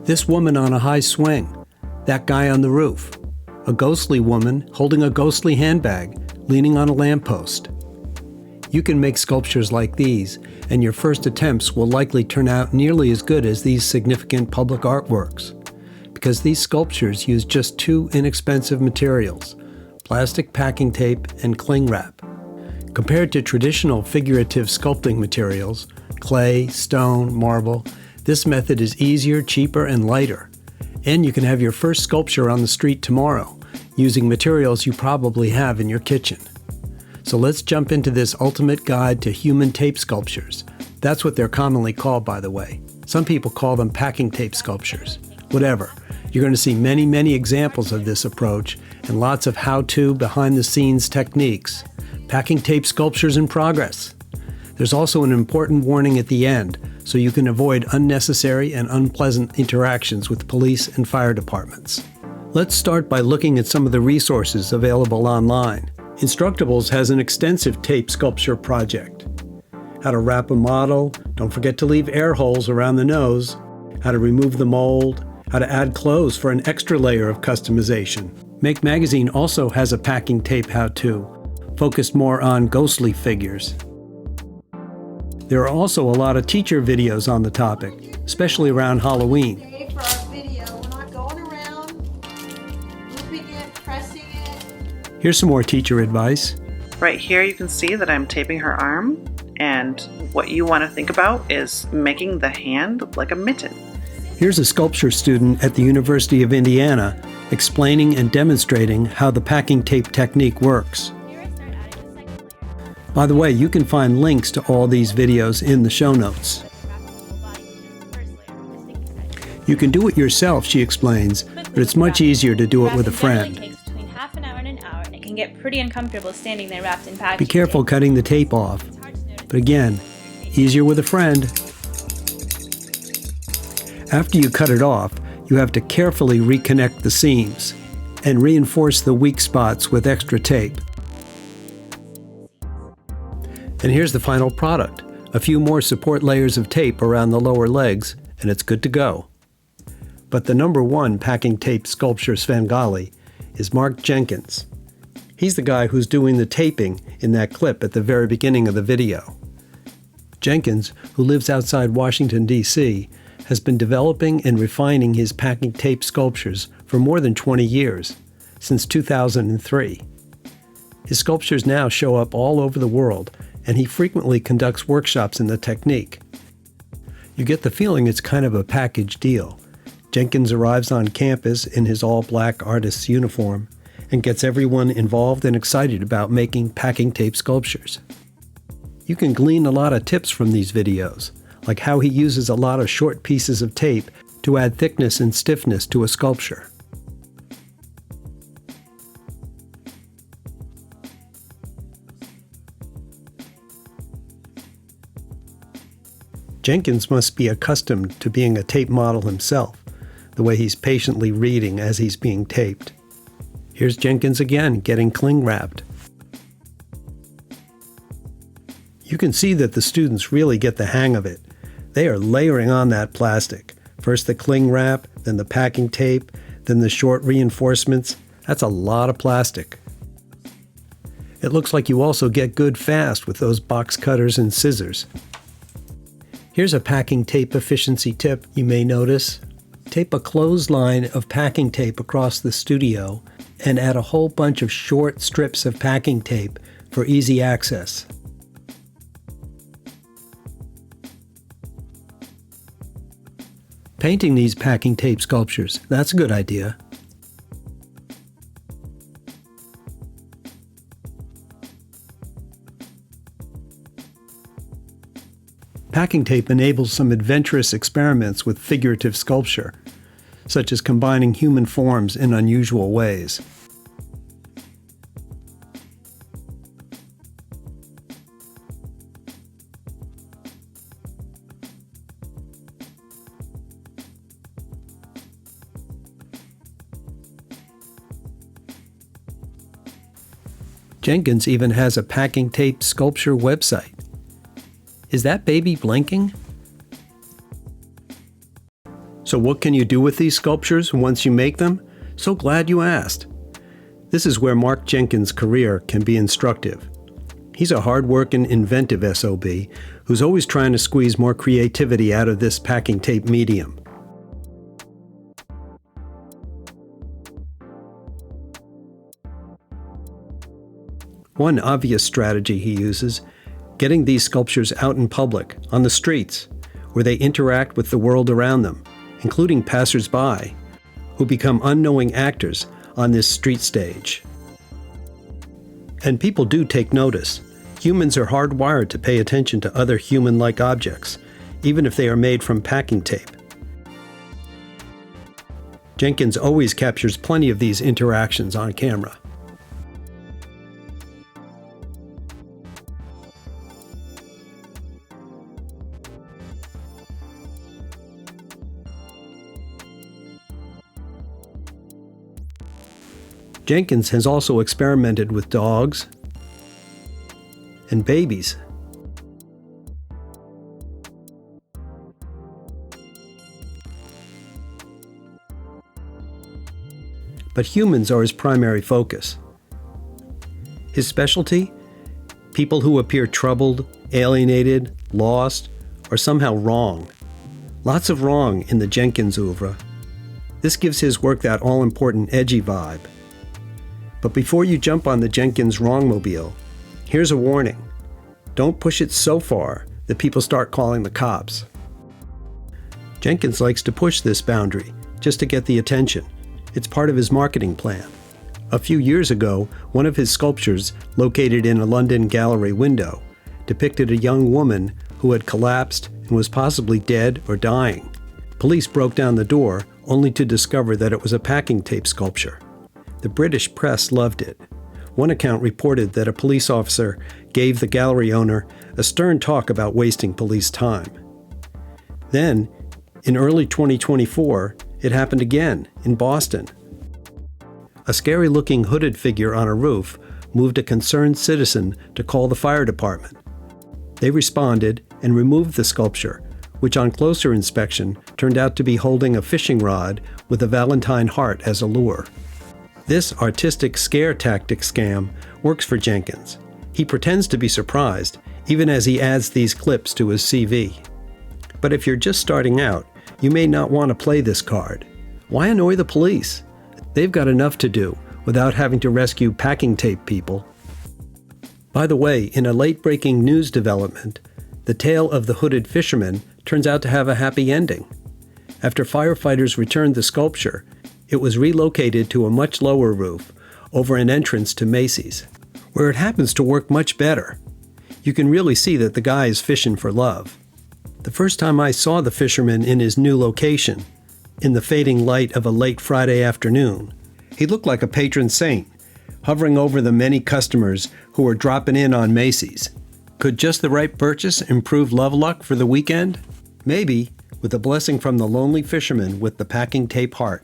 This woman on a high swing, that guy on the roof, a ghostly woman holding a ghostly handbag, leaning on a lamppost. You can make sculptures like these, and your first attempts will likely turn out nearly as good as these significant public artworks, because these sculptures use just two inexpensive materials, plastic packing tape and cling wrap. Compared to traditional figurative sculpting materials, clay, stone, marble, this method is easier, cheaper, and lighter. And you can have your first sculpture on the street tomorrow, using materials you probably have in your kitchen. So let's jump into this ultimate guide to human tape sculptures. That's what they're commonly called, by the way. Some people call them packing tape sculptures. Whatever. You're going to see many, many examples of this approach and lots of how-to behind-the-scenes techniques. Packing tape sculptures in progress. There's also an important warning at the end, so you can avoid unnecessary and unpleasant interactions with police and fire departments. Let's start by looking at some of the resources available online. Instructables has an extensive tape sculpture project. How to wrap a model, don't forget to leave air holes around the nose, how to remove the mold, how to add clothes for an extra layer of customization. Make Magazine also has a packing tape how-to, focused more on ghostly figures. There are also a lot of teacher videos on the topic, especially around Halloween. Okay, for our video, we're not going around, looping it, pressing it. Here's some more teacher advice. Right here you can see that I'm taping her arm, and what you want to think about is making the hand like a mitten. Here's a sculpture student at the University of Indiana explaining and demonstrating how the packing tape technique works. By the way, you can find links to all these videos in the show notes. You can do it yourself, she explains, but it's much easier to do it with a friend. It takes between half an hour and an hour, and it can get pretty uncomfortable standing there wrapped in packaging. Be careful cutting the tape off. But again, easier with a friend. After you cut it off, you have to carefully reconnect the seams and reinforce the weak spots with extra tape. And here's the final product. A few more support layers of tape around the lower legs, and it's good to go. But the #1 packing tape sculpture Svengali is Mark Jenkins. He's the guy who's doing the taping in that clip at the very beginning of the video. Jenkins, who lives outside Washington, D.C., has been developing and refining his packing tape sculptures for more than 20 years, since 2003. His sculptures now show up all over the world, and he frequently conducts workshops in the technique. You get the feeling it's kind of a package deal. Jenkins arrives on campus in his all-black artist's uniform and gets everyone involved and excited about making packing tape sculptures. You can glean a lot of tips from these videos, like how he uses a lot of short pieces of tape to add thickness and stiffness to a sculpture. Jenkins must be accustomed to being a tape model himself, the way he's patiently reading as he's being taped. Here's Jenkins again, getting cling wrapped. You can see that the students really get the hang of it. They are layering on that plastic. First the cling wrap, then the packing tape, then the short reinforcements. That's a lot of plastic. It looks like you also get good fast with those box cutters and scissors. Here's a packing tape efficiency tip you may notice. Tape a clothesline of packing tape across the studio and add a whole bunch of short strips of packing tape for easy access. Painting these packing tape sculptures, that's a good idea. Packing tape enables some adventurous experiments with figurative sculpture, such as combining human forms in unusual ways. Jenkins even has a packing tape sculpture website. Is that baby blinking? So what can you do with these sculptures once you make them? So glad you asked. This is where Mark Jenkins' career can be instructive. He's a hard-working, inventive SOB who's always trying to squeeze more creativity out of this packing tape medium. One obvious strategy he uses, getting these sculptures out in public, on the streets, where they interact with the world around them, including passers-by, who become unknowing actors on this street stage. And people do take notice. Humans are hardwired to pay attention to other human-like objects, even if they are made from packing tape. Jenkins always captures plenty of these interactions on camera. Jenkins has also experimented with dogs and babies. But humans are his primary focus. His specialty? People who appear troubled, alienated, lost, or somehow wrong. Lots of wrong in the Jenkins oeuvre. This gives his work that all-important edgy vibe. But before you jump on the Jenkins wrongmobile, here's a warning. Don't push it so far that people start calling the cops. Jenkins likes to push this boundary just to get the attention. It's part of his marketing plan. A few years ago, one of his sculptures, located in a London gallery window, depicted a young woman who had collapsed and was possibly dead or dying. Police broke down the door only to discover that it was a packing tape sculpture. The British press loved it. One account reported that a police officer gave the gallery owner a stern talk about wasting police time. Then, in early 2024, it happened again in Boston. A scary-looking hooded figure on a roof moved a concerned citizen to call the fire department. They responded and removed the sculpture, which on closer inspection turned out to be holding a fishing rod with a Valentine heart as a lure. This artistic scare tactic scam works for Jenkins. He pretends to be surprised, even as he adds these clips to his CV. But if you're just starting out, you may not want to play this card. Why annoy the police? They've got enough to do without having to rescue packing tape people. By the way, in a late-breaking news development, the tale of the hooded fisherman turns out to have a happy ending. After firefighters returned the sculpture, it was relocated to a much lower roof over an entrance to Macy's, where it happens to work much better. You can really see that the guy is fishing for love. The first time I saw the fisherman in his new location, in the fading light of a late Friday afternoon, he looked like a patron saint, hovering over the many customers who were dropping in on Macy's. Could just the right purchase improve love luck for the weekend? Maybe, with a blessing from the lonely fisherman with the packing tape heart.